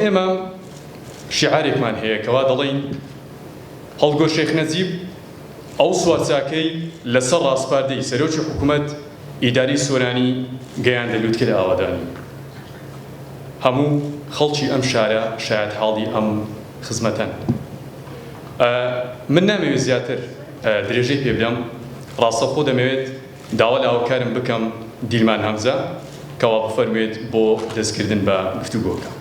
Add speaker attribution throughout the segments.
Speaker 1: ئێمە شیعارێکمان هەیە کەوا دەڵێن هەڵگۆ شێخ نەجیب ئەو سوارچاکەی لەسەر ڕاستپاردەی سەرۆکی حکوومەت ئیداری سۆرانی گەیاندە لووتکە لە ئاوادانی. هەموو خەڵکی ئەم شارە شایەت حاڵی ئەم خزمەتەن. من نامەوێت زیاتر درێژەی پێ بدەم، ڕاستەوخۆ دەمەوێت داوا لە هاوکارم بکەم دیلمان هەمزە کەوا بفەرموێت بۆ دەستکردن بە گفتوگۆکە.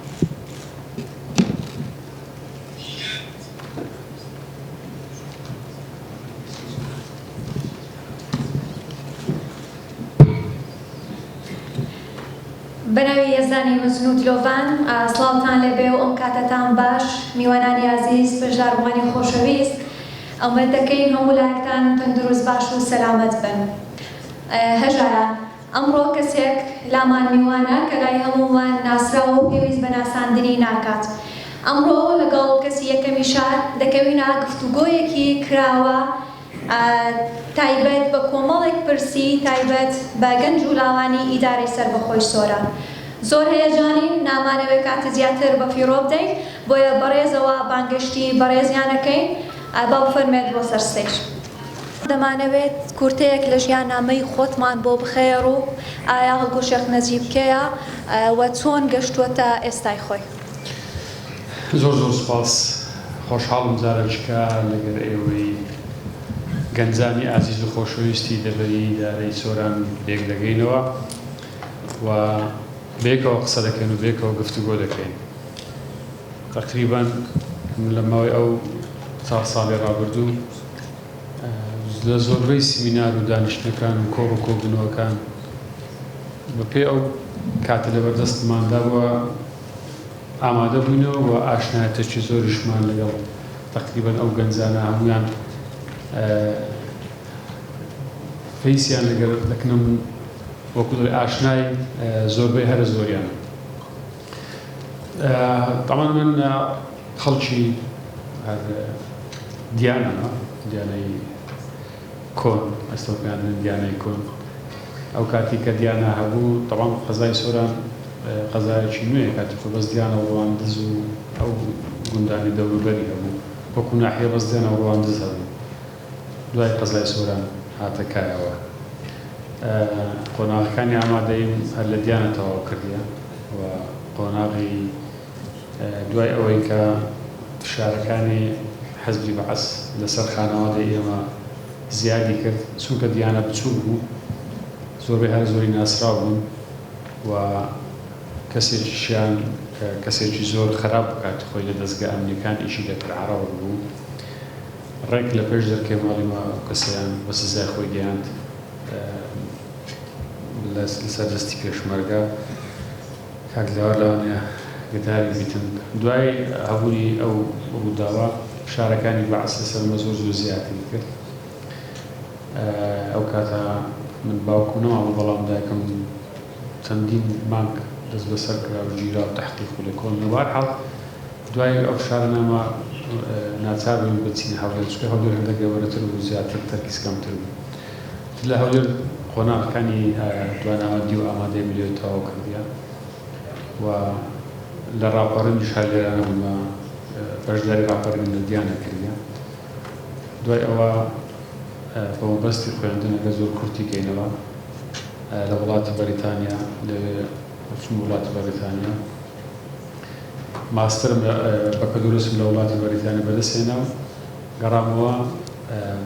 Speaker 2: بەناوی یەزدانی مەزن و دلۆڤان، سڵاوتان لەبێ و ئەم کاتەتان باش، میوانانی عزیز، بەشداربووانی خۆشەویست، ئەومەد دەکەین هەموو لایەکتان تەندروست باش و سەلامەت بن. هەژارە ئەمڕۆ کەسێک لامان میوانە کە لای هەموومان ناسراوە و پێویست بە ناساندنی ناکات. ئەمڕۆ لەگەڵ کەسی یەکەمی شار دەکەوینە گفتوگۆیەکی کراوە تایبەت بە کۆمەڵێک پرسی تایبەت بە گەنج و لاوانی ئیدارەی سەربەخۆی سۆرە. زۆر هەیەجانین، نامانەوێت کاتە زیاتر بە فیڕۆ بدەین، بۆیە بەڕێزەوە بانگشتی بەڕێزیانەکەین با بفەرمێت بۆ سەر ستێج. دەمانەوێت کورتەیەک لە ژیاننامەی خۆتمان بۆ بخێر و ئایا هەڵگۆ شێخ نەجیب کێیە و چۆن گەشتووەتە ئێستای خۆی.
Speaker 3: زۆر سوپاس، خۆشحاڵم جارێککە لەگەر ئێوەی گەنجانی ئازیز و خۆشەویستی دەبەری ئیدارەی سۆران بێک دەگەینەوە و بێکەوە قسە دەکەین و بێکەوە گفتوگۆ دەکەین. تقریبان لە ماوەی ئەو چوار ساڵی ڕابردوو لە زۆربەی سیمینار و دانیشتەکان و کۆڕ و کۆبوونەوەکان بەپێ ئەو کاتە لەبەردەستماندا بووە ئامادە بووینەوە و ئاشنایەتێکی زۆریشمان لەگەڵ تقریبان ئەو گەنجانە هەمویان فەیسیان لەگەر دەکەم وەکو ئاشنای زۆربەی هەرە زۆریانە. تەمان من خەڵکی دیانەوە دیانەی کۆن ئەستۆکان دیانەی کۆن ئەو کاتی کە دیانە هەبوو تەمان قەزای سۆران قەزایەکی نوێ کاتی کە بەس دیانە ڕەواندز و ئەو گوندانی دەوروبەری هەبوو وەکو ناحیە بەس دیانە ڕەواندز هەبوو. دوای قەزای سۆران هاتەکایەوە قۆناغەکانی ئامادەین هەر لە دیانە تەواو کردیە و قۆناغی دوای ئەوەی کە فشارەکانی حەزبی بەعەس لەسەر خانەوادەی ئێمە زیادی کرد چونکە دیانە بچوو بوو زۆربەی هەر زۆری ناسرا بوون و کەسێکیشیان کەسێکی زۆر خراپ بکات خۆی لە دەستگا ئەمریکان ئیشی لەکرد عەرەب بوو ڕێک لە پێش دەرکەی ماڵیمە کەسیان بە سزای خۆی گەیاند لەسەر دەستی پێشمەرگە کاک لەوە لەوانەیە گداری بیتن. دوای هەبووری ئەو ڕووداوە شارەکانی بەعەس لەسەرمە زۆر زیاتر کرد. ئەو کاتە من باوکو نەماوە بەڵام دایکم چەندین مانگ دەست بەسەر کرا و گیرا و تەحقیق و لە کۆڵنەوە. بەرحاڵ دوای ئەو شارەنامە ناچار بووین بچینە هەولێر چونکە هەولێر هەندێک گەورەتر و زیاتر تەرکیزکەمتر بوو. لە هەولێر قۆناغەکانی دواناوەندی و ئامادەی ملیۆ تەواو کردیە و لە ڕاپەڕینیش هەر لێرانەوە بەشداری ڕاپەڕین لە دیانە کردیە. دوای ئەوە بە مەبەستی خوێندنەکە زۆر کورتی کەینەوە لە وڵاتی بەریتانیا لەوێ چووم وڵاتی بەریتانیا ماسترم بەکەلۆرسم لە وڵاتی بەریتانیا بەدەستهێنا و گەڕامەوە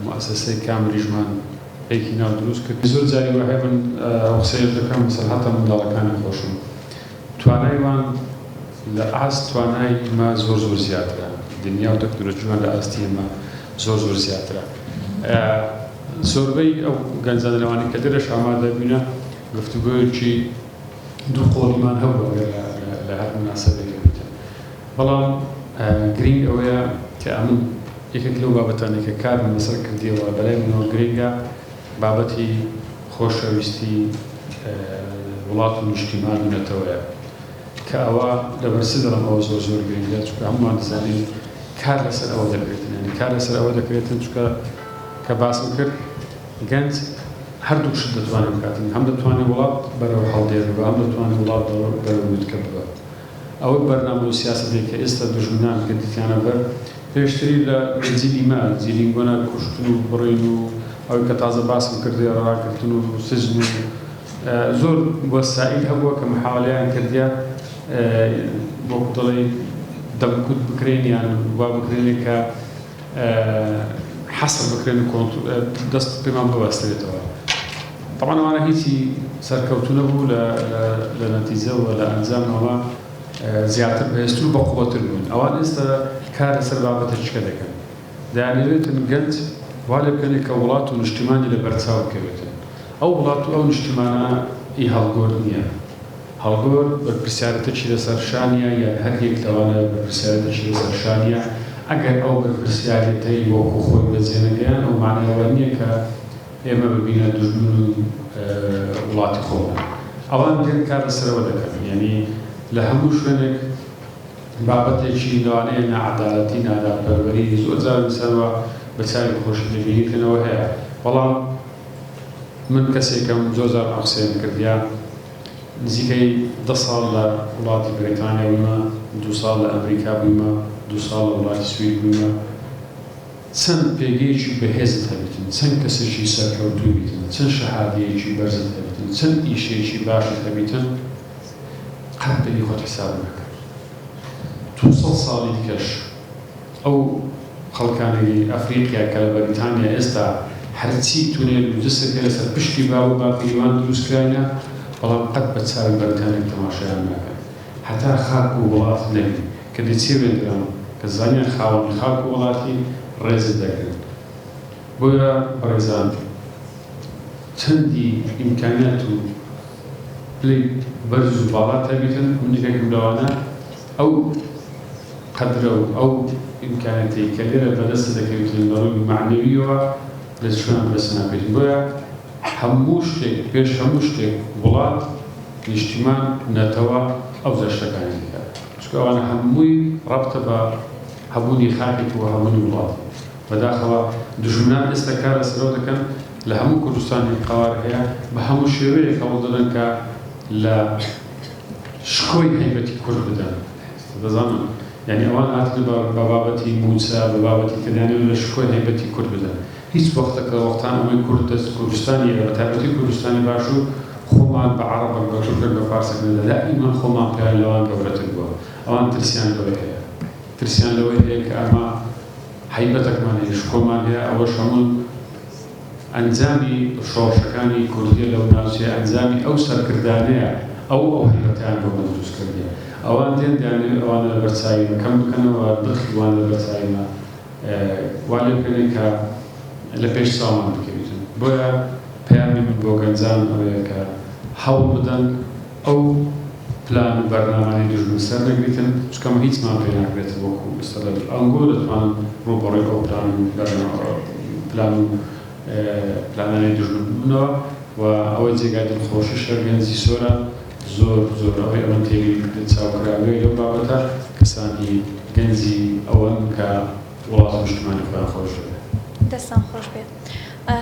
Speaker 3: موسسەی کامبریجمان پێکی ناو دروست کرد. زۆر جاری وهەیە من قسەیەک دەکەم مەسەلحەتە منداڵەکانی خۆشم توانایوان لە ئاست توانای ما زۆر زیاترە دنیا و تەکنۆلۆژیمان لە ئاستی ئێمە زۆر زیاترە. زۆربەی ئەو گەنجانە لەوانەی کە دەرەش ئامادە بووینە گفتوگۆیەکی دوو قۆڵیمان هەبوو لە هەر مناسەبێک بێتن. بەڵام گرنگ ئەوەیە کە ئەمن یەکێک لەو بابەتانێک کە کارم لەسەر کردیەوە بەلای منەوە گرنگە بابەتی خۆشەویستی وڵات و نیشتیمان بنێتەوەیە کە ئەوە لەبەرسی دەڵم ئەوە زۆر گرنگە چونکە هەمومان دەزانین کار لەسەر ئەوە دەکرێتن یعنی کار لەسەر ئەوە دەکرێتن چونکە کە باسم کرد گەنج هەردوو شت دەتوانێت بکاتن هەم دەتوانێت وڵات بەرەو هەڵدێر بە هەم دەتوانێت وڵات بەرەو لووتکە ببە ئەوە بەرنامە و سیاسەتێک کە ئێستا دوژمنان کردیانە بەر پێشتری لە زیلیما زیلینگۆنا کوشتن و بڕین و ئەوەی کە تازە باسم کردی ڕاکردن و سزن و زۆر وەسائل هەبووە کە محاولەیان کردیا وەکو دەڵێ دەمکوت بکرێن یان وا بکرێنێ کە حەسر بکرێن دەست پێمان بوەسترێتەوە. طبعا ئەوانە هیچی سەرکەوتو نەبوو لە نەتیجە و لە ئەنجامەوە زیاتر بەهێزتر و بەقووەتر بوون. ئەوان ئێستا کار لەسەر بابەتە چکە دەکەن. دەیانەوێتن گەنج وا لێ بکەنێ کە وڵات و نیشتیمانی لە بەرچاو بکەوێتن. ئەو وڵات و ئەو نیشتیمانە ئی هەڵگۆر نییە. هەڵگۆر بەرپرسیارەتێکی لەسەر شانیە یان هەر یەک لەوانە بەرپرسیارەتێکی لەسەر شانیە. ئەگەر ئەو بەرپرسیارەتەی وەکو خۆی بەجێنەگەیان ئەو معنایەوە نییە کە ئێمە ببینە دوژمن و وڵاتی خۆمان. ئەوان دێن کار لەسەرەوە دەکەن. یعنی لە هەموو شوێنێک بابەتێکی لەوانەیە نەعەدالەتی ناداپەروەری زۆر جار مثالەوە بە چاوی خۆشی دەبینیتنەوە هەیە. بەڵام من کەسێکم زۆر جار قسەیان کردیا نزیکەی 10 ساڵ لە وڵاتی بریتانیا بوومە، 2 ساڵ لە ئەمریکا بوومە، 2 ساڵ لە وڵاتی سوید بوومە. چەند پێگەیەکی بەهێزت هەبێتن، چەند کەسێکی سەرکەوتوو بیتن، چەند شەهادەیەکی بەرزت هەبێتن، چەند ئیشێکی باشت هەبێتن، قەت بەری خۆت حساب نەکە. 200 ساڵی دیکەش ئەو خەڵکانی ئەفریقیا کە لە بەریتانیا ئێستا هەرچی تونێل و جسێک لەسەر پشتی باو و باقیوان دروستکرایە، بەڵام قەت بە چاوی بەریتانیا تەماشایان ناکەن. هەتا خاک و وڵات نەبی کە دەچێ وێنران کە زانیان خاوەنی خاک و وڵاتی ڕێزت دەکەن. بۆیە بەڕێزان چەندی ئیمکانیات و پلەی بەرز و باڵات هەبێتن منێکێکم لەوانە ئەو قەدرە و ئەو ئیمکانیەتی کە لێرە بەدەست دەکەوێتن لە ڕووی معنەویەوە لە شوێن بەدەست ناکەوێتن. بۆیە هەموو شتێک پێش هەموو شتێک وڵات نیشتیمان نەتەوە ئەو زەشتەکانی دەکات. چونکە ئەوانە هەمووی ڕەبتە بە هەبوونی خاکێک و هەبوونی وڵات. بەداخەوە دوژمنان ئێستا کار لەسەرەوە دەکەن لە هەموو کوردستانی قەوار هەیە بە هەموو شێوەیەک هەوڵ دەدەن کە لە شکۆی هەیبەتی کورد بدەن. دەزانن یعنی ئەوان هاتن بە بابەتی موچە بە بابەتی کە دەیانەوێت لە شکۆی هەیبەتی کورد بدەن. هیچ وەختێک لە وەختان ئەوەی کورد دەست کوردستانی بە تایبەتی کوردستانی باشوور خۆمان بە عەرەبەک بە تورکێک بە فارسێک نەدا دائیمان خۆمان پێیان لەوان گەورەتر بووە. ئەوان ترسیان لەوەی هەیە. ترسیان لەوەی هەیە کە ئەمە هەیبەتێکمان هەیە شکۆمان هەیە ئەوەش هەموو ئەنجامی شۆڕشەکانی کوردیە لەو ناوچەیە ئەنجامی ئەو سەرکردانەیە ئەو هەیبەتیان بۆمە دروست کردیە. ئەوان دێن دەیانەوێت ئەوانە لە بەرچاوی کەم بکەنەوە دڵی وان لە بەرچاویمە وا لێ بکەنێن کە لە پێش چاومان بکەویتن. بۆیە پەیامی من بۆ گەنجان ئەوەیە کە هەوڵ بدەن ئەو پلان و بەرنامانی دوژمن سەر نەگریتن چکەمە هیچمان پێ ناکرێت وەکو ئێستا لە ئەنگۆ دەتوانن ڕووبەڕێی ئەو پلان و پلانانی دوژمن ببنەوە و ئەوەی جێگای دڵخۆشی شەرگەنجی سۆرە زۆر زۆر ئەوەی ئەوەن تێوی چاوکراوەی لەو بابەتە کەسانی گەنجی ئەوەن کە وڵات نیشتیمانی خۆیان خۆش دەبێت.
Speaker 2: دەستان خۆش بێت.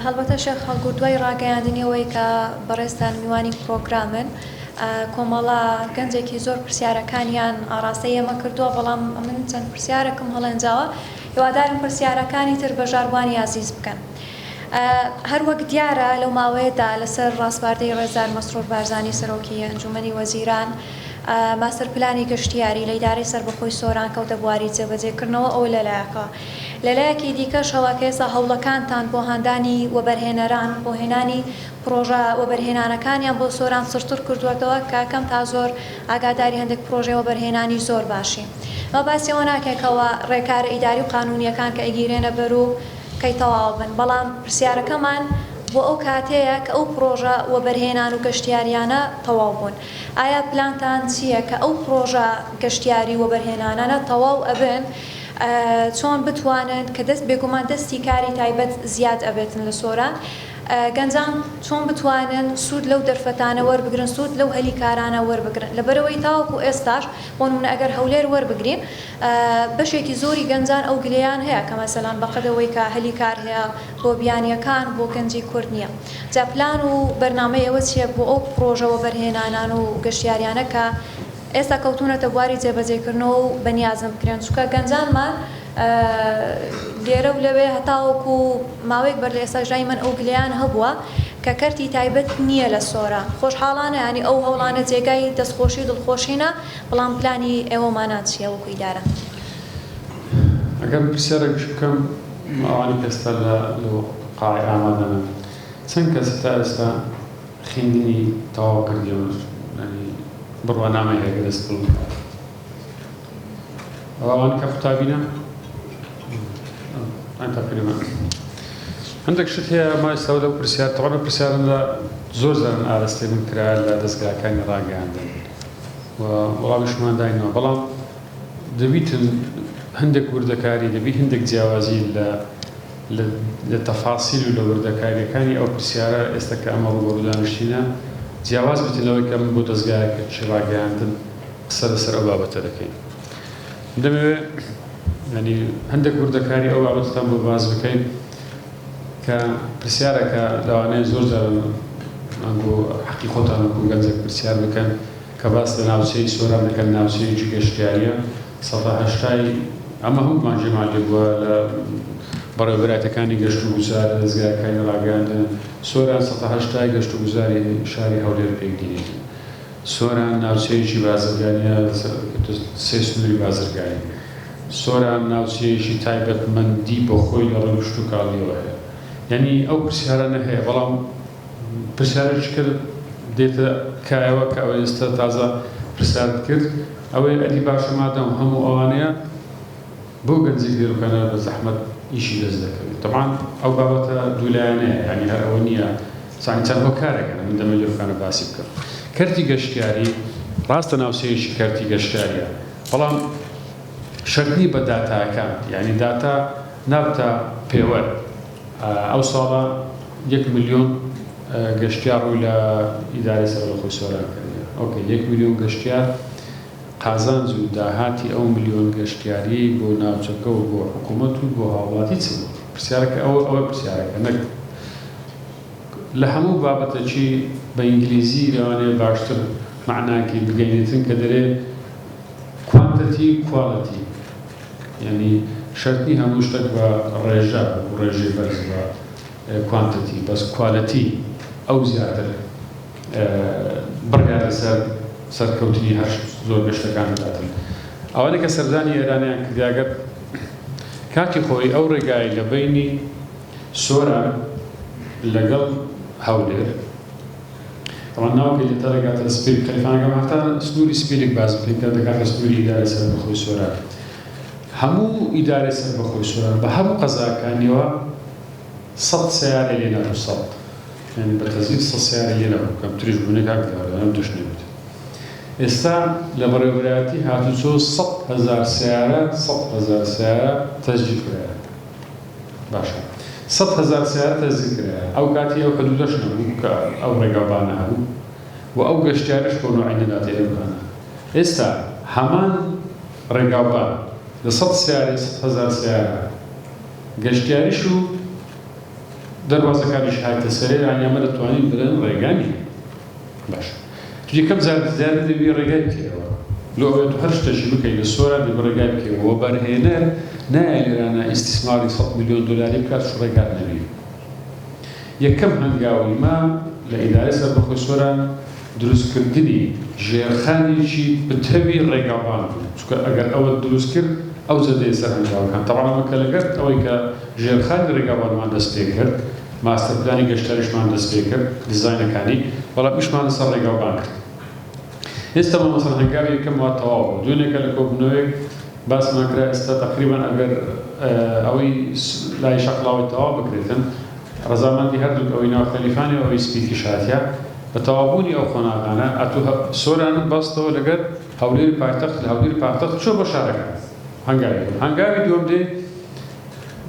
Speaker 2: هەڵبەتە شێخ هەڵگوت دوای ڕاگەیاندنیەوەی کە بەڕێستان میوانی پرۆگرامن کۆمەڵە گەنجێکی زۆر پرسیارەکانیان ئاڕاستەی ئێمە کردووە، بەڵام من چەند پرسیارێکم هەڵێنجاوە هیوادارم پرسیارەکانی تر بەژاروانی عەزیز بکەن. هەروەک دیارە لەو ماوەیەدا لەسەر ڕاستباردەی ڕێزار مەسرور بارزانی سەرۆکی ئەنجومەنی وەزیران ماستەر پلانی گەشتیاری لە ئیدارەی سەربەخۆی سۆران کەوتە بواری جێبەجێکردنەوە ئەو لەلایەکەوە. لەلایەکی دیکەش هەواکە ئێستا هەوڵەکانتان بۆ هاندانی وەبەرهێنەران بۆ هێنانی پرۆژە وەبەرهێنانەکانیان بۆ سۆران سرتر کردوێتەوە کە کەم تا زۆر ئاگاداری هەندێک پرۆژێ وەبەرهێنانی زۆر باشی. ئەوە باسیەوە ناکێکەوە ڕێکارە ئیداری و قانونیەکان کە ئەگیرێنە بەر و کەی تەواو بن، بەڵام پرسیارەکەمان بۆ ئەو کاتەیە کە ئەو پرۆژە وەبەرهێنان و گەشتیاریانە تەواو بوون. ئایا پلانتان چییە کە ئەو پرۆژە گەشتیاری وەبەرهێنانانە تەواو ئەبن چۆن بتوانن کە دەست بێگومان دەستی کاری تایبەت زیاد ئەبێتن لە سۆران، گەنجان چۆن بتوانن سوود لەو دەرفەتانە وەربگرن، سوود لەو هەلیکارانە وەربگرن، لەبەرەوەی تاوەکو ئێستاش بۆ نمونە ئەگەر هەولێر وەربگرین بەشێکی زۆری گەنجان ئەو گلەیان هەیە کە مەسەلەن بەقەدەوەی کە هەلیکار هەیە بۆ بیانیەکان بۆ گەنجی کورد نییە. جا پلان و بەرنامەی ئەوە چیە بۆ ئەو پرۆژە وەبەرهێنانان و گەشتیاریانە کە ئێستا کەوتونەتە بواری جێبەجێکردنەوە و بەنیازم بکرێن چونکە گەنجانمان لێرە و لەوێ هەتاوەکو ماوەیەک بەر لە ئێستا من ئەو گلیان هەبووە کە کەرتی تایبەت نییە لە سۆرە خۆشحاڵانە ینی ئەو هەوڵانە جێگای دەستخۆشی و دڵخۆشینە بەڵام پلانی ئێوەمانات چییە وەکو ئیدارە
Speaker 3: ئەگەر پرسیارێک بکەم ئەوانی پێستا لە قاڵی ئامادەنە چەند کەس تا ئێستا خوێندنی تەواو کردیەوە بڕوانامەی هەیە دەست بڵ ئەوان کە قوتابینە تقریبا هەندێک شت هەیە ما ئێستا لەو پرسیار تەواو پرسیارن لە زۆر زارن ئاراستێ من کرا لە دەستگاکانی ڕاگەیاندن و وەڵامیشمان داینەوە بەڵام دەبیتن هەندێک وردەکاری دەبی هەندێک جیاوازی لە تەفاسیل و لە وردەکاریەکانی ئەو پرسیارە ئێستا کە ئەمە ڕوبەڕوو دانیشتینە جیاواز بێتن لەوەی کە من بۆ دەستگایەکە ڕاگەیاندن قسە لەسەر ئەو بابەتە دەکەین دەمەوێت ینی هەندێک وردەکاری ئەو بابەتتان بۆ باز بکەین کە پرسیارەکە لەوانەیە زۆر جار ئەنگۆ حەقی خۆتان وەکو گەنجێک پرسیار بکەن کە باس لە ناوچەی سۆران دەکەن ناوچەیەکی گەشتیاریە 180 ئەمە هەموومان جێمان لێ بووە لە بەڕێوەبەرەتەکانی گەشت و گوزار دەستگاکانی ڕاگەیاندن سۆران 180 گەشت و گوزاری شاری هەولێر پێک دێنێت سۆران ناوچەیەکی بازرگانیە سێ سنووری بازرگانی سۆران ناوچەیەکی تایبەتمەندی بۆ خۆی لە ڕێگشت و کاڵیەوە هەیە یعنی ئەو پرسیارانە هەیە بەڵام پرسیارێکی کرد دێتە کایەوە کە ئەوە ئێستا تازە پرسیارت کرد ئەوەی ئەدی باشە مادەم هەموو ئەوانەیە بۆ گەنجێک لێرەکانە بە زەحمەت ئیشی دەست دەکەوێت طبعاً ئەو بابەتە دوولایانەیە ینی هەر ئەوە نییە چەند هۆکارێکە من دەمە لێرەکانە باسی بکەم کەرتی گەشتیاری ڕاستە ناوچەیەکی کەرتی گەشتیاریە بەڵام شەرنی بە داتاکان یعنی داتا نابتە پێوە ئەو ساڵە 1 ملیۆن گەشتیار ڕووی لە ئیدارەی سەربەخۆی سۆران کردی ئۆکێ 1 ملیۆن گەشتیار قازانج و داهاتی ئەو ملیۆن گەشتیاری بۆ ناوچەکە و بۆ حکوومەت و بۆ هاوڵاتی چ بوو پرسیارەکە ئەوە پرسیارەکە نەک لە هەموو بابەتەکی بە ئینگلیزی لەوانەیە باشتر معناکی بگەینێتن کە دەرێت کوانتەتی کواڵەتی یعنی شەرتی هەموو شتێک بە ڕێژە ڕێژەی بەرز بە کوانتەتی بەس کوالەتی ئەو زیاتر بڕیارە سەرکەوتنی هەر زۆر گەشتەکان بداتن ئەوانە کە سەردانی ئێرانیان کردیاگەر کاتی خۆی ئەو ڕێگای لە بینی سۆران لەگەڵ هەولێر طبعا ناوکە لێتە ڕێگاتە سپیر خەلیفانەکەم هەفتا سنووری سپیرێک باز بکەین کە دەکاتە سنووری ئیدارەی سەربەخۆی سۆران هەموو ئیدارەی سەربەخۆی سۆران بە هەموو قەزاکانیەوە 100 سیارە لێنەبوو 100 یعنی بە تەزیل 100 سیارە لێنەبوو کەمتریش بوونێک هاکدارەوە دوشنێ بێت ئێستا لە بەڕێوەبەرەتی هاتوچۆ 100,000 سیارە 100,000 سیارە تەسجیل کرایە باشە 100,000 سیارە تەسجیل کرایە ئەو کاتی ئەو حدودەش نەبوو کە ئەو ڕێگەبانە هەبوو و ئەو گەشتیارش بۆ نوعی نەداتە ئێرەکانە ئێستا هەمان ڕێگاوبان لە 100 سیارە 100,000 سیارە گەشتیاریش و دەربازەکانیش هاتە سەرێ ئەمە دەتوانین بدەن ڕێگانی باشە یەکەم زیادە دەبی ڕێگای بکەیەوە لۆ ئەوێت هەر شتێکی بکەیت لە سۆران دەبی ڕێگای بکەیەوە بەرهێنەر نایە لێرانە ئیستیسماری 100 ملیۆن دلاری بکات ڕێگات نەبی یەکەم هەنگاوی ما لە ئیدارەی سەربەخۆی سۆران دروستکردنی ژێرخانێکی بتەوی ڕێگاوان بوو چونکە ئەگەر ئەوە دروست کرد ئەو زەدەی سەر هەنگاوەکان تەواو ئەمە کە لەگەر ئەوەی کە ژێرخانی ڕێگاوانمان دەست پێ کرد ماستەر پلانی گەشتاریشمان دەست پێ کرد دیزاینەکانی بەڵام ئیشمان لەسەر ڕێگاوان کرد ئێستا مەسەڵەن هەنگاوی یەکەم وا تەواو بوو دوێنێکە لە کۆبوونەوەیەک باسمان کرا ئێستا تقریبا ئەگەر ئەوەی لای شەقڵاوی تەواو بکرێتن ڕەزامەندی هەردوو ئەوەی ناو خەلیفانی و ئەوەی سپیدی شاتیا بە تەواوبوونی ئەو خۆناغانە ئەتوو سۆرانم بەستەوە لەگەر هەولێری پایتەخت لە هەولێری پایتەخت چۆ بۆ شارەکان هەنگاوی دووەم دێ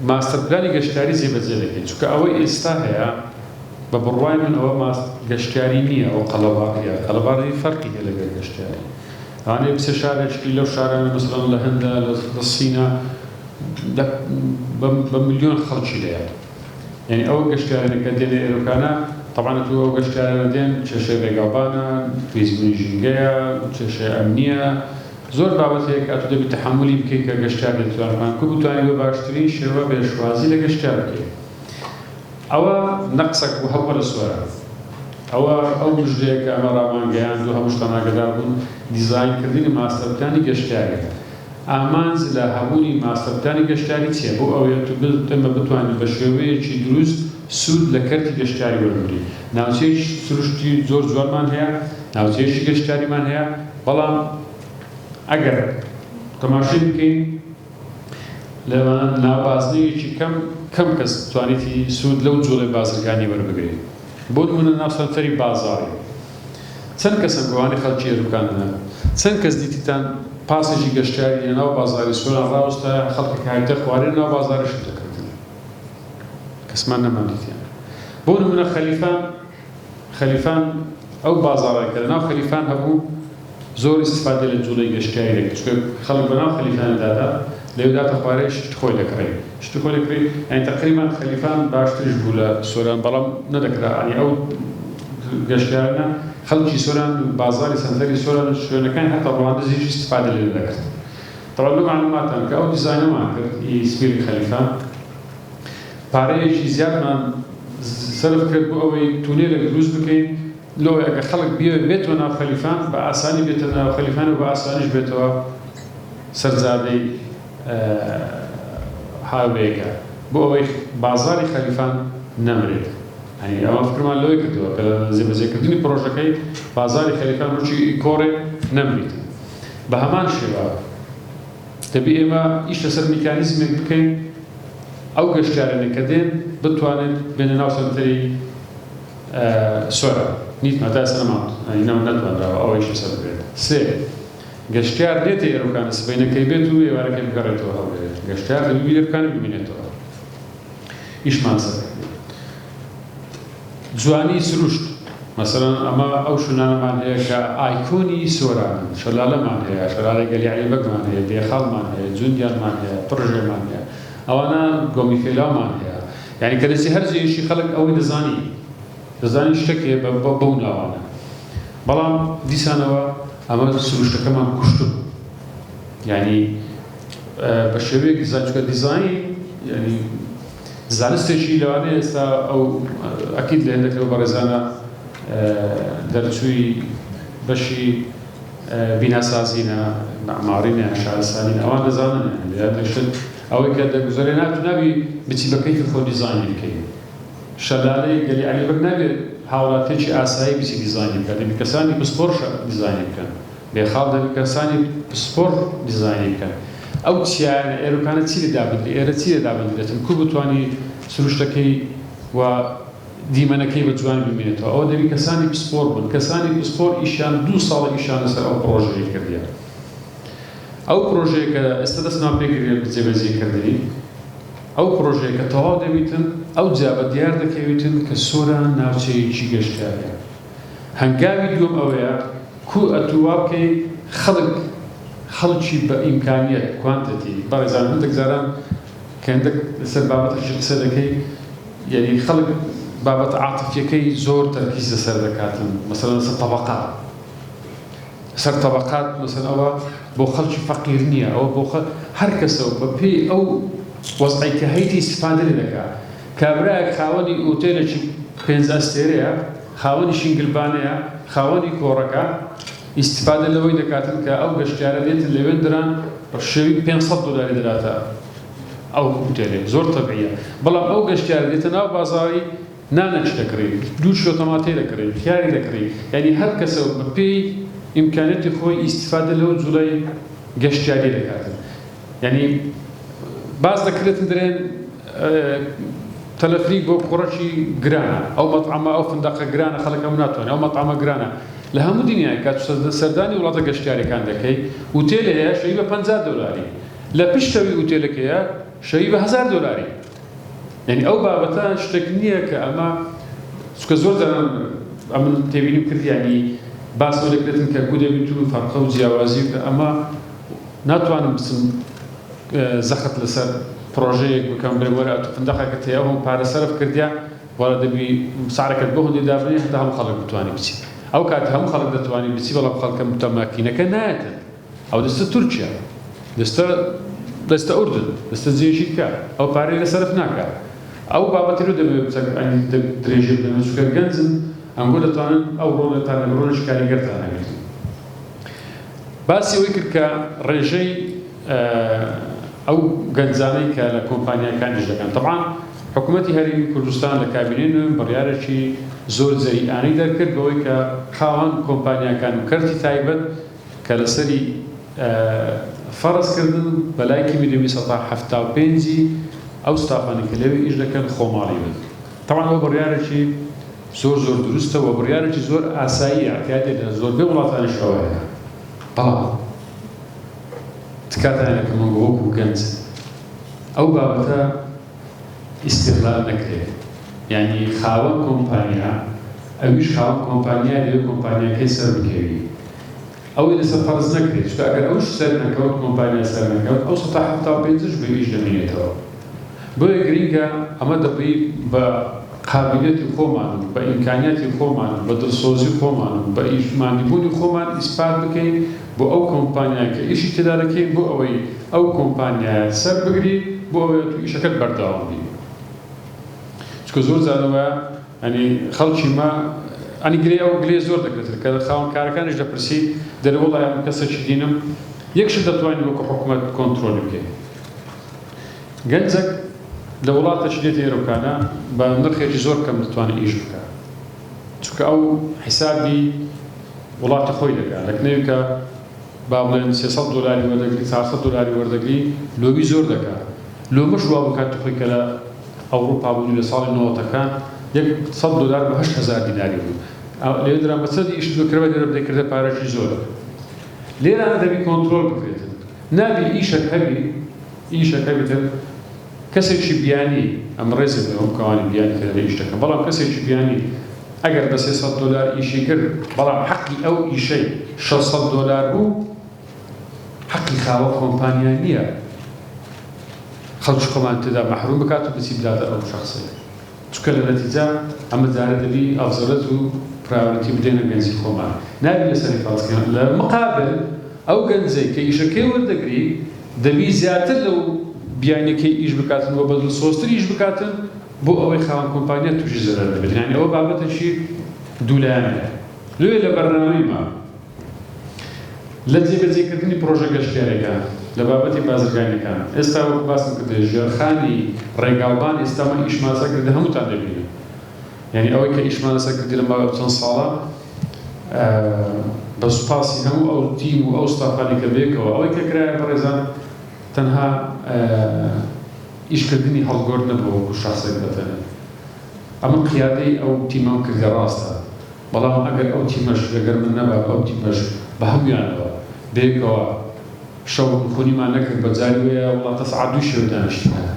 Speaker 3: ماستەر پلانی گەشتیاری جێبەجێ دەکەین چونکە ئەوەی ئێستا هەیە بە بڕوای من ئەوە گەشتیاری نییە ئەو قەڵەباڕیە قەڵەباڕی فەرقی هەیە لەگەر گەشتیاری ئەوانەیە بچە شارێکی لەو شارانە مەسەڵەن لە هەندە لە سینە بە ملیۆن خەڵکی لێیە یعنی ئەوە گەشتیارێکە دێنێ ئێرۆکانە طبعا تو گەشتیارە دێن کێشەی ڕێگاوبانە پێویستبوونی ژینگەیە کێشەی ئەمنیە زۆر بابەتێک ئەتو دەبێت تەحملی بکەیت کە گەشتیار دەتوانێت کو بتوانێت بە باشترین شێوە بێشوازی لە گەشتیار بکەیت ئەوە نەقسەک و هەوە لە سوۆرە ئەو مژدەیە کە ئەمە ڕامانگەیان دوو هەموو شتان ئاگادار بوون دیزاینکردنی ماستەرپلانی گەشتیارێکە ئامانج لە هەبوونی ماستەرپلانی گەشتیاری چییە بۆ ئەوەیە تو ئێمە بتوانین بە شێوەیەکی دروست سوود لە کەرتی گەشتیاری وەربگرین ناوچەیەکی سروشتی زۆر جوانمان هەیە ناوچەیەکی گەشتیاریمان هەیە بەڵام ئەگەر تەماشای بکەین لە ناوبازنەیەکی کەم کەس توانێتی سوود لەو جۆڵەی بازرگانی وەربگرێت بۆ نمونە ناو سەرەتەری بازاڕی چەند کەسن گۆوانی خەڵکی ئێروکانە چەند کەس دیتیتان پاسێکی گەشتیاری لە ناو بازاری سۆران ڕاوەستە خەڵکێک هاتە خوارێ ناو بازاریش دەکردن کەسمان نەمانیتیان بۆ نمونە خەلیفان ئەو بازاڕێک کە لە ناو خەلیفان هەبوو زۆر ئیستیفادە لە جوڵەی گەشتیاری دەکرد چونکە خەڵک بە ناو خەلیفانەدادا لەوێداتە خوارێ شتی خۆی دەکڕێت شتی خۆی دەکرێت یعنی تەقریبان خەلیفان باشتریش بوو لە سۆران بەڵام نەدەکرا ینی ئەو گەشتیارانە خەڵکی سۆران بازاری سەنتەری سۆران شوێنەکان هەتا ڕەواندزیش ئیستیفادە لێ دەکرد طبعا لەو معلوماتان کە ئەو دیزاینەمان کرد سپیری خەلیفان پارەیەکی زیادمان سەرف کرد بۆ ئەوەی تونێلێک دروست بکەین لەوەی ئەگە خەڵک بێتەوە ناو خەلیفان بە ئاسانی بێتە ناو خەلیفان و بە ئاسانیش بێتەوە سەرزادەی هاوێگە بۆ ئەوەی بازاری خەلیفان نەمرێت ینی ئەوە فکرمان لەوەی کردووە کە جێبەجێکردنی پرۆژەکەی بازاری خەلیفان ڕووی ئیکۆڕێ نەمریت بە هەمان شێوە دەبێ ئێمە ئیش لەسەر میکانیزمێک بکەین ئەو گەشتیارانە کە دێن بتوانێت بێنە ناو سەرەتەری سۆرە نیتمە تا ئێستا نەتوانراوە ئەوەیش لەسەر بکرێت سێ گەشتیار دێتە ئێرۆکانە سبەینەکەی بێت و ئێوارەکەی بگەڕێتەوە هەڵبێت گەشتیار دەبێت ئێرۆکانە ببینێتەوە ئیشمان سەر جوانی سروشت مەسەڵەن ئەمە ئەو شوێنانەمان هەیە کە ئایکۆنی سۆران شەلالەمان هەیە شەلالەی گەلی عەلیبەگمان هەیە بێخاڵمان هەیە جوندیانمان هەیە پڕژێمان هەیە ئەوانە گۆمیفێلامان هەیە یعنی کە دەچی هەر جێیشی خەڵک ئەوەی دەزانی شتێکێ بەو ناوانە بەڵام دیسانەوە ئەمە سروشتەکەمان کوشت بوو یعنی بە شێوەیەکی چونکە دیزاین یعنی زانستێکی لەوانەیە ئێستا ئەو ئەکید لە هێندێکەوە بەڕێزانە دەرچووی بەشی بیناسازینە معمارینە شارستانینە ئەوان دەزانن دەشت ئەوەی کە دەگوزارێ نابی بچی بەکەی خۆ دیزاینی بکەین شەلالەی گەلی عەلیبەگ نابێت هاوڵاتێکی ئاسایی بچی دیزاینی بکات دەبێت کەسانی پسپۆر دیزاینی بکەن بێخاڵ دەبێت کەسانی پسپۆر دیزاینی بکەن ئەو چیانە ئێرۆکانە چی لێدا بدرێت ئێرە چی لێدا بدرێتن کو بتوانی سروشتەکەی و دیمەنەکەی بە جوان ببینێتەوە ئەوە دەبێت کەسانی پسپۆر بن کەسانی پسپۆر ئیشان 2 ساڵە ئیشان لەسەر ئەو پرۆژەیە کردیان ئەو پرۆژەیە کە ئێستا دەستمان پێکردێت جێبەجێکردنی ئەو پرۆژەیە کە تەواو دەبیتن ئەو جا بە دیار دەکەوێتن کە سۆران ناوچەیەکی گەشتیارە هەنگاوی دووەم ئەوەیە کو ئەتووا بکەی خەڵکی بە ئیمکانیەت کوانتەتی بەڕێزان هەندێک جاران کە هەندێک لەسەر بابەتێکی قسە دەکەی یعنی خەڵک بابەت عاتفیەکەی زۆر تەرکیز لەسەر دەکاتن مەسەڵەن لەسەر تەبەقات سەر تەبەقات مەسەڵەن ئەوە بۆ خەڵکی فەقیر نییە ئەوە بۆ هەر کەسەوە بە پێی ئەو وەزعی کە هەیتی ئیستیفادە لێ دەکات کابرایەک خاوەنی ئوتێلێکی 5 ئەستێرەیە خاوەنی شینگلبانەیە خاوەنی کۆڕەکە ئیستیفادە لەوەی دەکاتن کە ئەو گەشتیارە دێتن لەوێن دران بە شێوی $500 دەداتە ئەو ئوتێلێ زۆر تەبیعیە بەڵام ئەو گەشتیارە دێتە ناو بازاڕی نانەچ دەکڕێت دوو شۆتەماتێ دەکڕێت یاری دەکڕێت یعنی هەر کەسەوە بە پێی ئیمکانێتی خۆی ئیستیفادە لەو جوڵەی گەشتیاری دەکاتن یعنی باز دەکرێتن درێن تەلەفریک بۆ کوڕەکی گرانە ئەو مەطعەمە ئەو فندەقە گرانە خەڵک ئەو ناتوانێت ئەو مەطعەمە گرانە لە هەموو دنیای کات سەردانی وڵاتە گەشتیاریەکان دەکەی ئوتێلێ هەیە شەوی بە $50 لە پشتەوی ئوتێلەکەیە شەوی بە $1000 یعنی ئەو بابەتە شتێک نییە کە ئەمە چونکە زۆر جاران ئەمن تێبینیم کردیانی باس دەکرێتن کە گودەبیت و فەرقە و جیاوازی کە ئەمە ناتوانم بچم زەخت لەسەر پرۆژەیەک بکەم بێ وەرە فندەقێکە تێ ئەوم پارە سەرف کردیا ولا دبي سعرك بهون دي دابني حتى هم خلق بتواني بتسي أو كانت هم خلق بتواني بتسي ولا خلق متماكنة كنهاية أو دست تركيا دست أردن دست زينشيكا أو باريس صرفناكا أو بابا تلو دبي يعني دريجي بدنا نشوف جنزن أنقول تانا أو رول تانا رولش كاري قرتانا بس يوكل كرجي أو جنزاني كالكومبانيا كان جدا طبعا حكومتي هري كردستان لكابينين بريارشي زور زي أنا يقدر كربوي كخوان كومبانيا كانوا كرتي تايبت كالسري فرض كردن بلايكي مدوي سطح حفتا وبنزي أو ستافاني كلوي إجدا كان خومالي بد طبعا هو بريارشي زور درسته وبريارشي زور أسائي اعتيادي زور بيغلط عن الشوارع طبعا تكاتنا كمان جوك وكنز أو بابتا استغلال نكره يعني خاوان كومبانيا أويش خاوان كومبانيا ديو كومبانيا كي سر بكيوي أو إذا سفرز نكره شو أجر أوش سر نكوت كومبانيا سر نكوت أو سطح حتى بينزش بيجي جميعته بوي جرينجا أما دبي بقابلية خومان بإمكانيات خومان بدرسوزي خومان بإجماليون خومان إثبات بكين بو أو كومبانيا كإيش تداركي بو أوي أو كومبانيا سر بجري بو أوي شكل برداومي شكو زور زانوا يعني خلشي ما أنا قلي أو قلي زور دكتور كذا خاون كاركان إيش دبرسي در والله يعني كسر شدينم يكشف دتواني بكو حكومة كنترول بكين جنزك دولات شديدة إيروكانا بنرخي زور كم دتواني إيش بكا شكو أو حسابي ولات خوي لك لكن يوكا بابلن $600 وردقلي $400 وردقلي لو بيزور دكا لو مش وابكات تخوي كلا أوروبا بني لصال النوطة كان $100 ب$8,000 ليدرا مثلا إيش دكتور بدي ربنا كذا بارش زور ليه أنا دبي كنترول بكريت نبي إيشك هبي تل كسر شيء بياني أمريز لهم كمان بياني كذا إيش تكمل بلا كسر شيء بياني أجر بس $600 إيشي كر بلا حقي أو إيشي $600 هو حقي خاوة كومبانيا نية خلش كمان تدا محروم بكاتو بس بلاد أو شخصي شكل النتيجة أما زارد لي أفضلته براورتي بدينا جنزي كمان نبي لسني خلاص كان المقابل أو جنزي كي يشكي وردقري دبي زيادة لو بيعني كي إيش بكاتن وبدل صوستر إيش بكاتن بو أوي خاوة كومبانيا توجي زرار دبي يعني أو بابا شيء دولانة لو إلى برنامج ما لذي بزي كتني بروجكت اشتري كان لبابتي بازرگانی كان استاو باسم كده جرخاني ريقالبان استاما إيش ما سكر ده هم تعلمين يعني أوي كإيش ما سكر ده لما بتون صالة بس باسي هم أو تيم أو استافاني كبيك أو أوي ككراء برزان تنها إيش كدني هالجورنا بو شخصي بتاعنا أما قيادي أو تيمام كجراستا بلام أجر أو تيمش أجر من نبأ أو تيمش بهم يعني بيكوا شو خوني ما نكر بزارية والله تصعدوا شو دانشتنا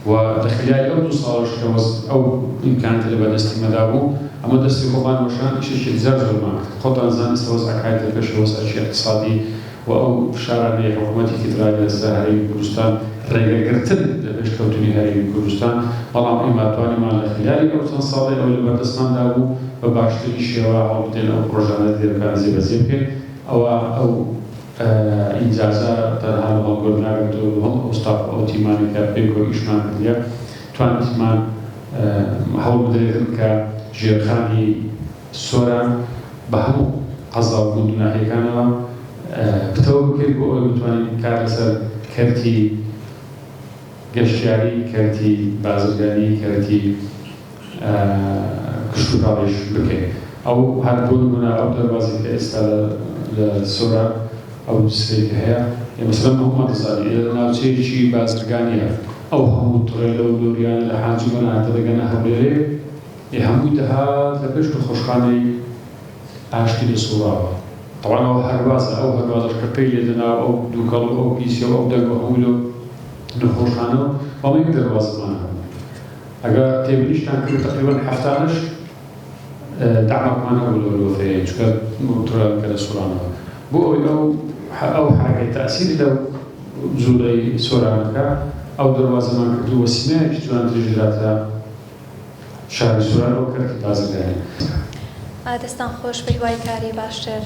Speaker 3: ودخليا أو تصالش كوز أو إمكانات اللي بدستي مدابو أما دستي خبان وشان إيش زرزر ما خطأ زان استوز أكاد الفشوز أشياء اقتصادي وأو شارع لي حكومتي فدرالية الزهري كردستان رجع قرتن ليش كوتني هاي كردستان والله إما تواني ما لخليا أو تنصالي أو اللي بدستان دابو وباشتري شيء أو بدين أو بروجرامات ديال كان زي بزيبك أو إجازة تنها لغور ناقد هم أستاف أو تيماني كبيكو إشمان كذيا توان تيمان محاول بدريتن كجيرخاني سورا بهم قصة من ناحية كانوا بتوقع كيربو أو بتواني كارسر كرتي قشياري كرتي بازرگاني كرتي كشتوكاليش بكي أو هربون منا أو دروازي كإستا للسورة أو السفيك هي مثلا هم تزاري إذا ناوتي شيء بازرگانية أو هم تريلو دوريان لحاجي منا تدقنا هبليري يهمو تها لبش بخوشخاني عاشتي للسورة طبعا أو هربازة أو هربازة كبيلي دنا أو دوكال أو بيسيو أو دقو همولو نخوشخانو وما يقدر وازمان هم أجا تبليش تانكرو تقريبا حفتانش دعمك معنا ولو في شكل مطرة كذا سورانة بو أو حاجة تأثير لو زولي سورانة أو دروازة ما كدو وسيمة جوان تجراتها شاری سووران بۆ کەرکی تازەدانی.
Speaker 2: دەستان خۆش بە هیوای کاری باشتر.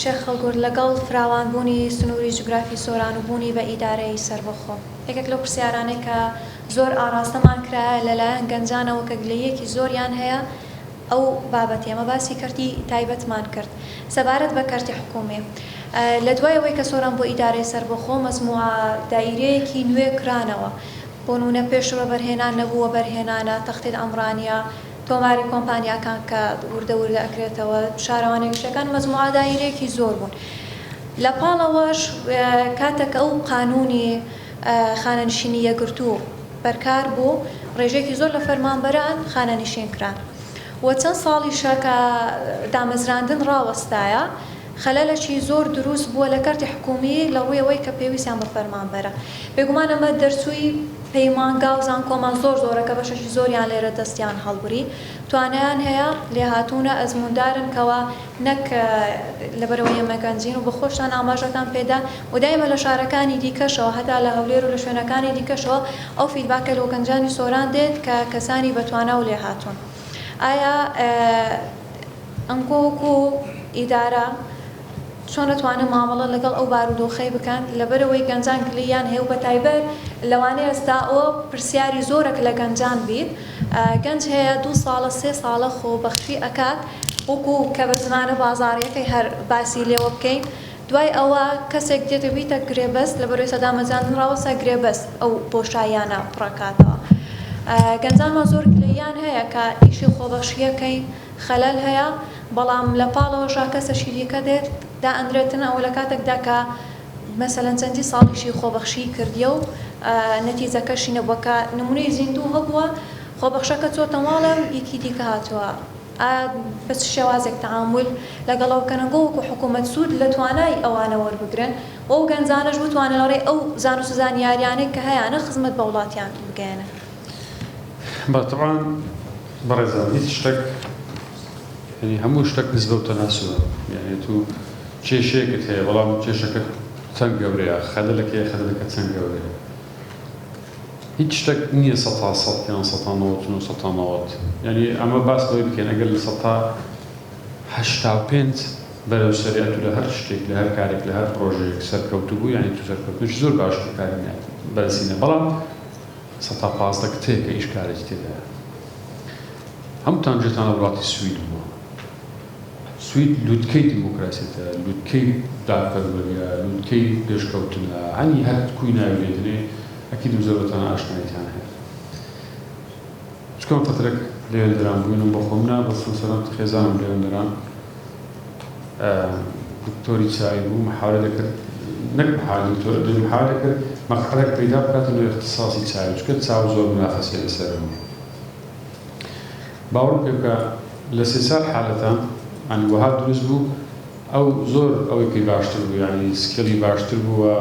Speaker 2: شێخ خەڵگوور لەگەڵ فراوانبوونی سنووری جوگرافی سۆران و بوونی بە ئیدارەی سەربەخۆ یەکێک لەو پرسیارانەی کە زۆر ئاراستەمان کرایە لەلایەن گەنجانەوە کە گلەیەکی زۆریان هەیە ئەو بابەتی ئەمە باسی کەرتی تایبەتمان کرد سەبارەت بە کەرتی حکوومی. لە دوای ئەوەی کە سۆران بۆ ئیدارەی سەربەخۆ مەزموعە دایرەیەکی نوێ کرانەوە بۆ نمونە پێشوە بەرهێنان نەبووە بەرهێنانە تەختێت ئەمرانیە تۆماری کۆمپانیاکان کە وردە وردە ئەکرێتەوە شارەوانێک شتەکان مەزموعە دایرەیەکی زۆر بوون. لە پاڵەوەش کاتێک ئەو قانونی خانەنشینی یەکگرتوو بەرکار بوو ڕێژێکی زۆر لە فەرمانبەران خانەنشین کران و چەند ساڵیشە کە دامەزراندن ڕاوەستایە خەلەلێکی زۆر دروست بووە لە کەرتی حکوومی لە ڕوویەوەی کە پێویستیان بە فەرمانبەرە. بێگومان ئەمە دەرچووی پەیمانگا و زانکۆمان زۆرە کە بەشێکی زۆریان لێرە دەستیان هەڵبوری توانیان هەیە لێهاتوونە ئەزموندارن کەوا نەک لەبەرەوەی ئەمەگەنجین و بە خۆشتان ئاماژەتان پێدا و دایمە لە شارەکانی دیکەشەوە هەتا لە هەولێر و لە شوێنەکانی دیکەشەوە ئەو فیدباکە لەو گەنجانی سۆران دێت کە کەسانی بەتوانە و لێهاتوون. ئایا ئەنگۆکو ئیدارە چۆن دەتوانن مامەڵە لەگەڵ ئەو بارودۆخەی بکەن لەبەرەوەی گەنجان گلەیان هەیە و بەتایبەت لەوانەیە ئێستا ئەوە پرسیاری زۆرێک لە گەنجان بیت گەنج هەیە 2 ساڵە 3 ساڵە خۆبەخشی ئەکات وەکو کە بە زمانە بازاڕیەکەی هەر باسی لێوە بکەین دوای ئەوە کەسێک دێتە بیتە گرێبەست لەبەرەوەی سەدامەزاندن ڕاوەسە گرێبەست ئەو بۆشاییانە پڕەکاتەوە. گەنجانمان زۆر گلەیان هەیە کە ئیشی خۆبەخشیەکەی خەلەل هەیە بەڵام لە پاڵەوەشا کەسە شیریەکە دێت دا ئەندرێتن ئەو لە کاتێکدا کە مەسەلەن چەندی ساڵیشی خۆبەخشی کردیە و نەتیجەکەشی نەبووە نمونەی زیندوو هەبووە خۆبەخشەکە چۆتە ماڵم یەکی دیکە هاتووە بە شێوازێک تەعامل لەگەڵەوە کەنەگۆ وەکو حکوومەت سوود لە توانای ئەوانە وەربگرن و ئەو گەنجانەش بتوانن لەڕێ ئەو زان و سزانیاریانەی کە هەیەە خزمەت بە وڵاتیان بگەێنە.
Speaker 3: طبعا بەڕێزان هیچ شتێک هەموو شتێک نسبە و تەناسبە یعنی تو کێشەیەکت هەیە بەڵام کێشەکە چەند گەورەیە خەلەلەکەیە خەلەلەکە چەند گەورەیە هیچ شتێک نییە 100% یان 190 یعنی ئەمە باس لەوەی بکەین ئەگەر لە 85 بەرەو سەریعەت و لە هەر شتێک لە هەر کارێک لە هەر پرۆژەیەک سەرکەوتو بوو یعنی تو سەرکەوتنش زۆر باشتر کارێنیات بەرزینە بەڵام 115 کتێکە ئیش کارێکی تێدایە. هەمووتان جێتانە وڵاتی سوید بووە. سوید لووتکەی دیموکراسیەتە لووتکەی دادپەروەریە لووتکەی پێشکەوتنە هەنی هەر کوی ناوێتنێ ئەکید زۆرتان ئاشناییتان هەیە. چکۆم فترێک لێوێندەران بووینم بۆ خۆمنا بە سەرەنجام خێزانم لێوێندەران دکتۆری چای بوو محاولە دەکرد نەک محاولە کرد مەقعدێک پەیدا بکاتن لە اختصاصی چای چکە چاو زۆر منافەسیە لەسەرەوە. باوەڕم پێ بکە لە 3 سال حالەتان ئەنی وەها دروست بوو ئەو زۆر ئەوەی پێی باشتر بوو یعنی سکیلی باشتر بووە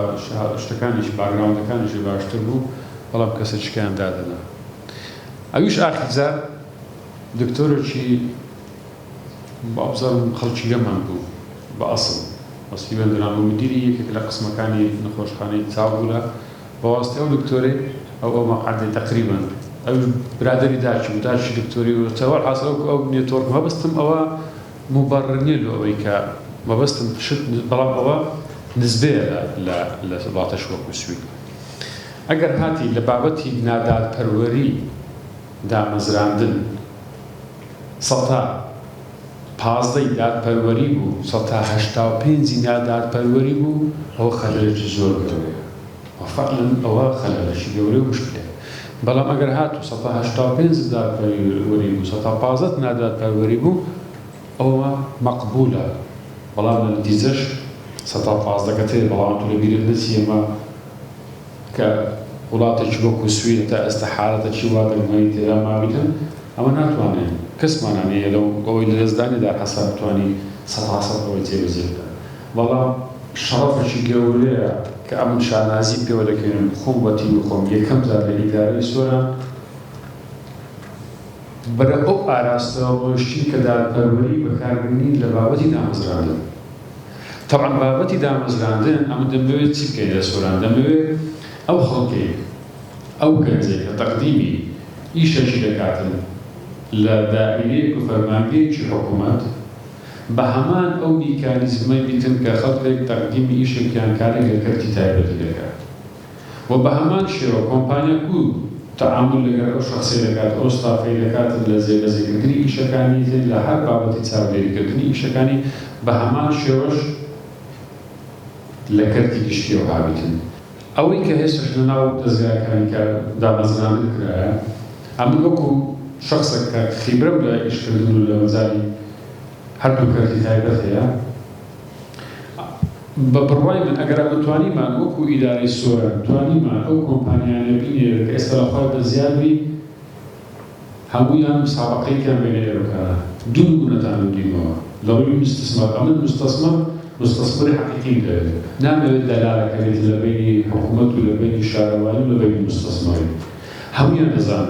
Speaker 3: شتەکانیش باگراوندەکانیشی باشتر بوو بەڵام کەسە چکیان دادەنا. ئەویش ئاخیرجار دکتۆرێکی بابزارم خەڵکی لەمان بوو بە ئەسڵ وەسفی بەندران بوو مدیری یەکێک لە قسمەکانی نەخۆشخانەی چاو بوو لە بەواسطەی ئەو دکتۆرەی ئەو مەقعدەی تەقریباً ئەو برادری داچی بوو داچی دکتۆری و چاوەڕ حاصل ئەو نێتۆرک مەبەستم ئەوە مبرر نییە لە ئەوەی کە مەبەستم شت بەڵام ئەوە نسبەیە لە وڵاتەش وەکو سوید. ئەگەر هاتی لە بابەتی نادادپەروەری دامەزراندن 15 دادپەروەری بوو 185 نادادپەروەری بوو ئەوە خەلەلێکی زۆر گەورەیە فەعلاً ئەوە خەلەلێکی گەورەی و مشکلەیە. بەڵام ئەگەر هاتو 185 دادپەروەری بوو 115 نادادپەروەری بوو ئەوە مەقبولە بەڵام لە نەتیجەش 115 تێ بەڵام تو لە بیرت نەچی ئەمە کە وڵاتێکی وەکو سوید تا ئێستا حالەتێکی وا دەرمایی تێدا مابیتن ئەمە ناتوانێت کەسمانانەیە لەو ئەوەی لە دەستدانیدا حەساب بتوانی 100% ئەوەی جێبەجێ بکات. بەڵام شەڕەفێکی گەورەیە کە ئەم شانازی پێوە دەکەین خۆم وەتی بخۆم یەکەم جار لە ئیدارەی سۆران بەرە ئەو ئاراستەوە ڕۆشتی کە دادپەروەری بەکاربوونی لە بابەتی دامەزراندن. طبعاً بابەتی دامەزراندن ئەمە دەمەوێت چی بکەین لە سۆران دەمەوێت ئەو خەڵکەی ئەو گەنجەی کە تەقدیمی ئیشەشی دەکاتن لدائرية كفرمانجي حكومات بهمان أو ميكانيزمي بيتم كخلق تقديم إيشك كان كاري كرتي تايبة لك وبهمان شيرو كومبانيا كو تعامل لك أو شخصي لك أو صافي لك لزي كردني إيشكاني زي لحر بابتي تساوي لك كردني إيشكاني بهمان شيروش لكرتي كشتي وحابتن أوي كهيسش لناو دزغا كان كدامزنا ذكرها عمل وكو شخصك خبرة ولا إيش كردن ولا مزالي هردو كرتي تايبتها ببرواي من أقرأ متواني ما وكو إداري السورة متواني ما أو كومبانيان بيني كأسترخوات الزيادوي همويا مسابقي كان بين الإيروكانا دون قنتان دينوا لو مستثمر أمن مستثمر حقيقي ده نعم الدلالة كانت لبين حكومة ولبين شاروان ولبين المستثمرين همويا نظام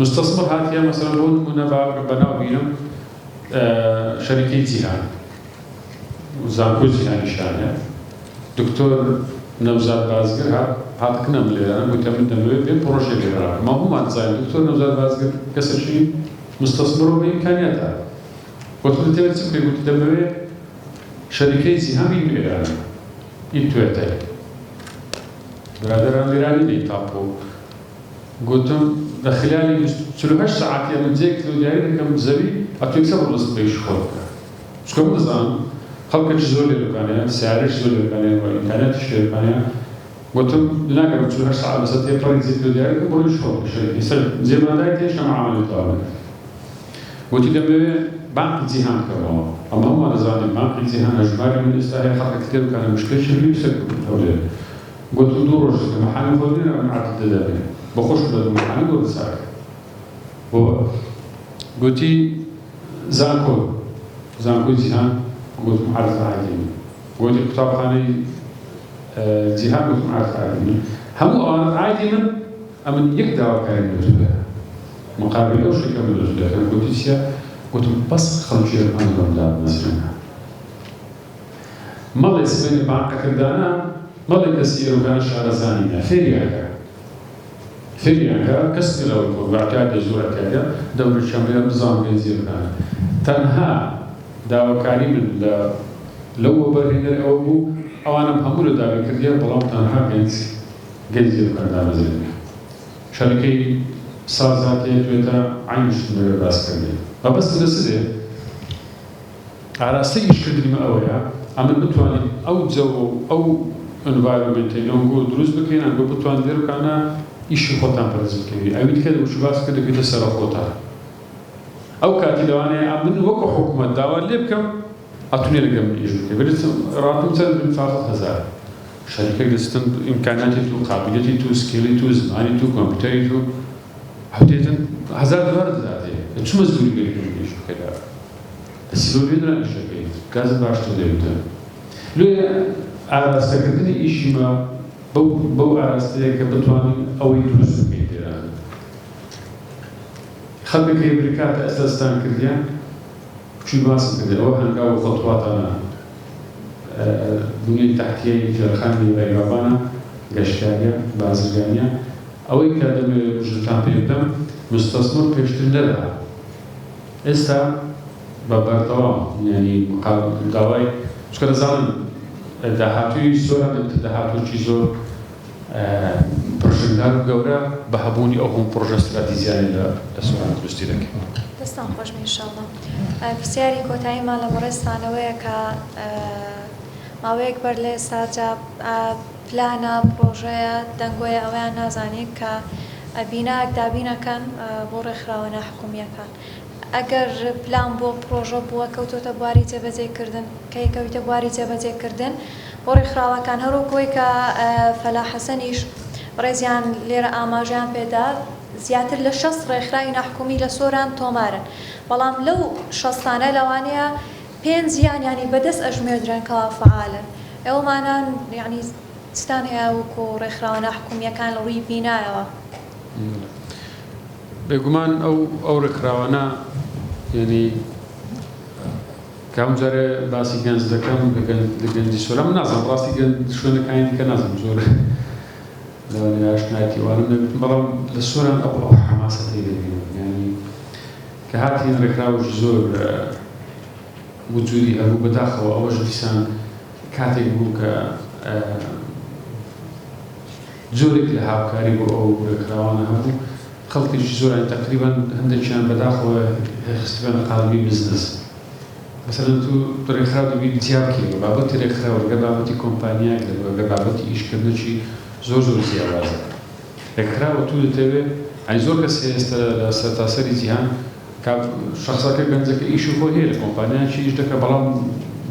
Speaker 3: مستثمر هاتيا مثلا هون منبع بناو بينهم شركة زيهان وزانكو زيهان شانه دكتور نوزاد بازگر هات كنا مليان متمد نوي بين بروجي غيره ما هو ما زين دكتور نوزاد بازگر كسرشي مستثمر بإمكانياته قلت له تبي قلت دموي شركة زيهان بيميران يتوتر برادران ليراني ليتابو قلتم دخلالي 48 ساعات يا من زيك لو داير كم زبي أتوكسب ولا سبيش خلق شكون نظام خلق الجزول اللي كان سعر الجزول اللي كان وإمكانيات الشركة كان قلتم هناك 48 ساعة بس تيجي زيك لو داير كم بروش خلق الشركة زي ما داير تيجي ما عملوا طابع قلت لهم بنك زيهان كمان أما هم نظام بنك زيهان أجمالي من استهلاك خلق كتير كان مشكلة شبيه بسكت الدولة قلت دور رجل محل فلين أنا عدد دلالي بخش بدون محل ولا ساعة قلتي زانكو زيهان قلت معرض عادي قلت كتاب خاني زيهان قلت معرض عادي هم عادي من يقدر كان يوجد مقابل أو شيء كامل يوجد أنا قلت سيا قلت بس خلوشي الآن ولا مثلا ما لسه بين بعض كردانا ما لكسير وكان شهر زانية فيريانكا كسر لو بعتاد زورة كذا دولة الشمالية نظام بنزين كان تنها دعوة كريم لو برهن أو أنا بحمل دعوة كذا بلام تنها بنزين كان دعوة زين شركة سازاتي تويتا عينش من راس كذا بس نسيت على سيش كذي ما أويا عمل بتواني أو جو أو environment اللي نقول دروس بكين أنا بتوان ديرو كأنا إيش خطان برزق كذي أبيد كذا وش باس كذا كذا سر خطان أو كاتي لو أنا عمل وقع حكومة دعوة اللي بكم أتوني رقم إيش كذي بدرس راتب سنة بنفاق هزار شركة دستن إمكاناتي تو قابليتي تو سكيلي تو زماني تو كمبيوتري تو حديدا $1000 ذاتي شو مزبوط بيجي إيش كذا بس لو بيدرنا إيش كذي كذا باشتو ديوتا لو ئاراستەکردنی ئیشیمە بەو ئاراستەیە کە بتوانین ئەوەی دروست بکەین لێرانە خەڵکێکی بریکاتە ئەسدەستان کردیان چی باسم کردێ ئەوە هەنگاو خەڵتواتانە بنیەی تەحتیەی جێرخانی ڕێگاوانە گەشتیاریە بازرگانیە ئەوەی کە دەمەوێت ژتان پێ بدەم مستەسمر پێشتر نەدا ئێستا بە بەردەوام یعنی داوای چکە دەزانن داهاتوی زۆرە داهاتوی زۆر پرۆژەدار و گەورە بە هەبوونی ئەو هەموو پرۆژە استراتیژیانە لە سووران دروستی دەکەین.
Speaker 2: دەستان خۆش بێ ئینشاءڵڵا. پرسیاری کۆتاییمان لە بەڕێستانەوەیە کە ماوەیەک بەر لێ ئێستا پلانە پرۆژەیە دەنگۆیە ئەوەیان نازانێت کە بیناک دابینەکەن بۆ ڕێکخراوە ناحکومیەکان. ئەگەر پلان بۆ پرۆژە بووە کەوتۆتە بواری جێبەجێکردن کە یەکەوتە بواری جێبەجێکردن بۆ ڕێکخراوەکان هەروەکەوەی کە فەلاح حەسەنیش ڕێزیان لێرە ئاماژیان پێدا زیاتر لە 60 ڕێکخراوی ناحکومی لە سۆران تۆمارن بەڵام لەو 60 لەوانەیە 5 ینی بەدەست ئەژمێردرێن کەوا فعالن ئێوەمانان یعنی چتان هەیە وەکو ڕێکخراوە ناحکومیەکان لە ڕووی بینایەوە
Speaker 3: بێگومان ئەو ڕێکخراوانە یعنی کام جارێ باسی گەنج دەکەم لە گەنجی سۆران من نازانم ڕاستی شوێنەکانی دیکە نازانم زۆر لەوانەیە ئاشنایەتی وانم نەبێت بەڵام لە سۆران ئەو حەماسەتەی دەبینم یعنی کە کە هاتین ڕێکخراوەش زۆر وجودی هەبوو بەداخەوە ئەوەش دیسان کاتێک بوو کە زۆرێک لە هاوکاری بۆ ئەو ڕێکخراوانە هەبوو خەڵکیش زۆران تقریبا هەندێکیان بەداخەوە خستبیانە قالبی بزنس مثلا تو ڕێکخراو دەبی جیابکەوە بابەتی ڕێکخراوە لەگە بابەتی کۆمپانیاک لەگە بابەتی ئیشکردنەوەی زۆر جیاوازە ڕێکخراوە تو دەتەوێت ئەی زۆر کەس ئێستا لە سەرتاسەری جیهان شخصەکە گەنجەکە ئیش و خۆ هەیە لە کۆمپانیایکی ئیش دەکە بەڵام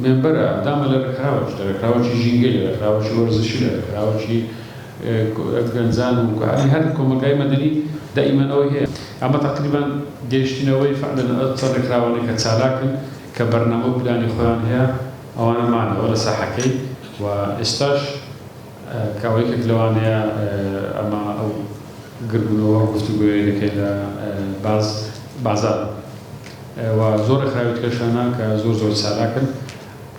Speaker 3: مێمبەرە دامە لە ڕێکخراوەش لە ڕێکخراوەکی ژینگە لە ڕێکخراوەکی وەرزشی لە ڕێکخراوەکی گەنجان و هەر کۆمەلگای مەدەنی دائیمەن ئەوەی هەیە ئەمە تقریبا گەیشتنەوەی فعلەن چەند ڕێکخراوانەی کە چالاکن کە بەرنامە و پلانی خۆیان هەیە ئەوانە مانەوە لە ساحەکەی و ئێستاش کاوەیەکێک لەوانەیە ئەمە ئەو گربوونەوە گفتوگوێ دەکەین لە بازار و زۆر ڕێکخراوی کێشانە کە زۆر چالاکن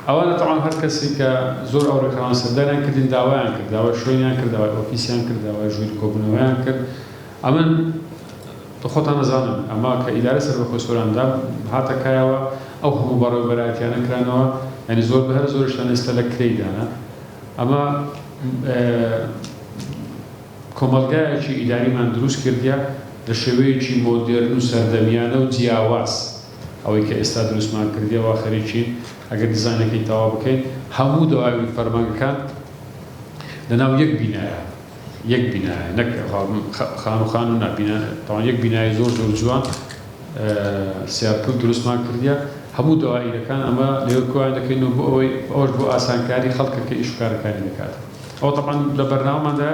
Speaker 3: ئەوانە تەواو هەر کەسی کە زۆر ئەو ڕێکخراوان سەردانیان کردین داوایان کرد داوای شوێنیان کرد داوای ئۆفیسیان کرد داوای ژووری کۆبوونەوەیان کرد ئەمن خۆتان نەزانن ئەما کە ئیدارە سەربەخۆی سۆراندا هاتە کایەوە ئەو هەموو بەڕێوەبەرایەتیانە کرانەوە یعنی زۆر بەهەر زۆرشتان ئێستا لە کرێدانە ئەمە کۆمەلگایەکی ئیداریمان دروست کردیا لە شێوەیەکی مۆدێرن و سەردەمیانە و جیاواز ئەوەی کە ئێستا دروستمان کردیەوە خەریکین ئەگەر دیزاینەکەی تەواو بکەین هەموو دەواوی فەرمانگەکان لەناو یەک بینایە نەک خان و خان و نابینە تەواو یەک بینایە زۆر جوان سیارپل دروستمان کردیا هەموو دەواییەکان ئەمە لێوە کۆیان دەکەینەوە بۆ ئەوەش بۆ ئاسانکاری خەڵکەکە ئیش و کارەکانی دەکات ئەوە تەبعاً لە بەرنامەماندا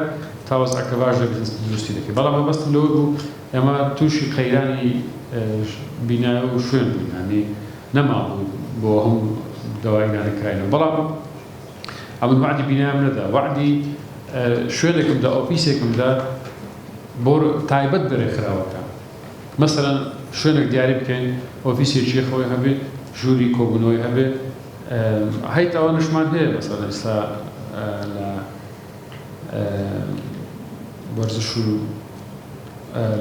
Speaker 3: تاوەزعەکە باش دەبێت دروستی دەکەین بەڵام مەبەستم لەوە بوو ئێمە تووشی قەیرانی بینایە و شوێن بووین یعنی نەمابوو بۆ هەموو دەواییانەکراینەوە بەڵام ئەمن وعدی بینایم نەدا وعدی شوێنێکمدا ئۆفیسێکمدا بۆ تایبەت بە ڕێکخراوەکە مەسەلەن شوێنێک دیاری بکەین ئۆفیسێکی خۆی هەبێت ژووری کۆبوونەوەی هەبێت هەیت ئەوە نشمان هەیە مەسەلەن ئێستا لە وەرزش و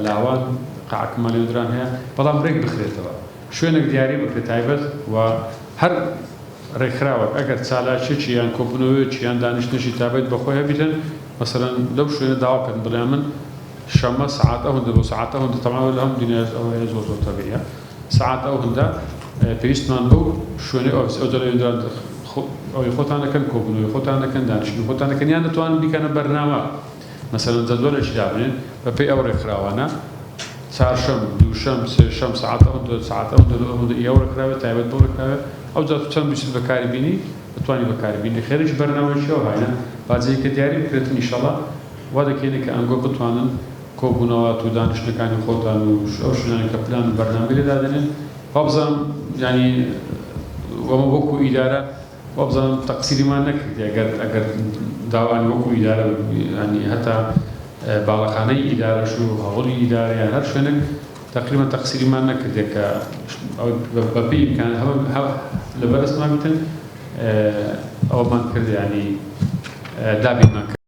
Speaker 3: لاوان قاعکمان لێدران هەیە بەڵام ڕێک بخرێتەوە شوێنێک دیاری بکرێت تایبەت و هەر ڕێکخراوە ئەگەر چالاکێکی یان کۆبوونەوەیەکی یان دانیشتنیشی تایبەت بەخۆی هەبیتن مەسەلەن لەو شوێنە داواکەن بڵێ من شەمە ساعات ئەوەندە بۆ ساعات ئەوەندە تەماوە لە هەم دنیا ئەوەیە زۆر تەبیعیە ساعات ئەوەندە پێویستمان بەو شوێنەی ئۆفیس ئەو دەڵێن ئەوەی خۆتان دەکەن کۆبوونەوەی خۆتان دەکەن دانیشتنی خۆتان دەکەن یان دەتوانن بیکەنە بەرنامە مەسەلەن جەدوەلێکی دابنێن بەپێی ئەو ڕێکخراوانە چهارشەم دووشەم سێشەم ساعات ئەوەندە ئەو ڕێکخراوێت تایبەت بۆ ڕێکخراوێت ئەو جا چەند ویست بەکاری بینی بتوانانی بەکاری بینی خێریش بەرنامەیەکیەوە هاینە باجەیەکە دیاری بکرێتن ئینشەڵا وا دەکەینە کە ئەنگۆ بتوانن کۆبوونەوە و دانیشتنەکانی خۆتان و ئەو شوێنانی کە پلان و بەرنامە لێ دادەنێن وابزانم ینی وەمە وەکو ئیدارە وابزانم تەقسیریمان نەکرد ئەگەر داوانی وەکو ئیدارە ینی هەتا باڵەخانەی ئیدارەش و هەوڵی ئیدارەیان هەر شوێنێک تقریبا تەقسیریمان نەکردێت کە بەپێی ئیمکان لەبەرەستمان بتن ئەوەمان کرد ینی دابینمان کرد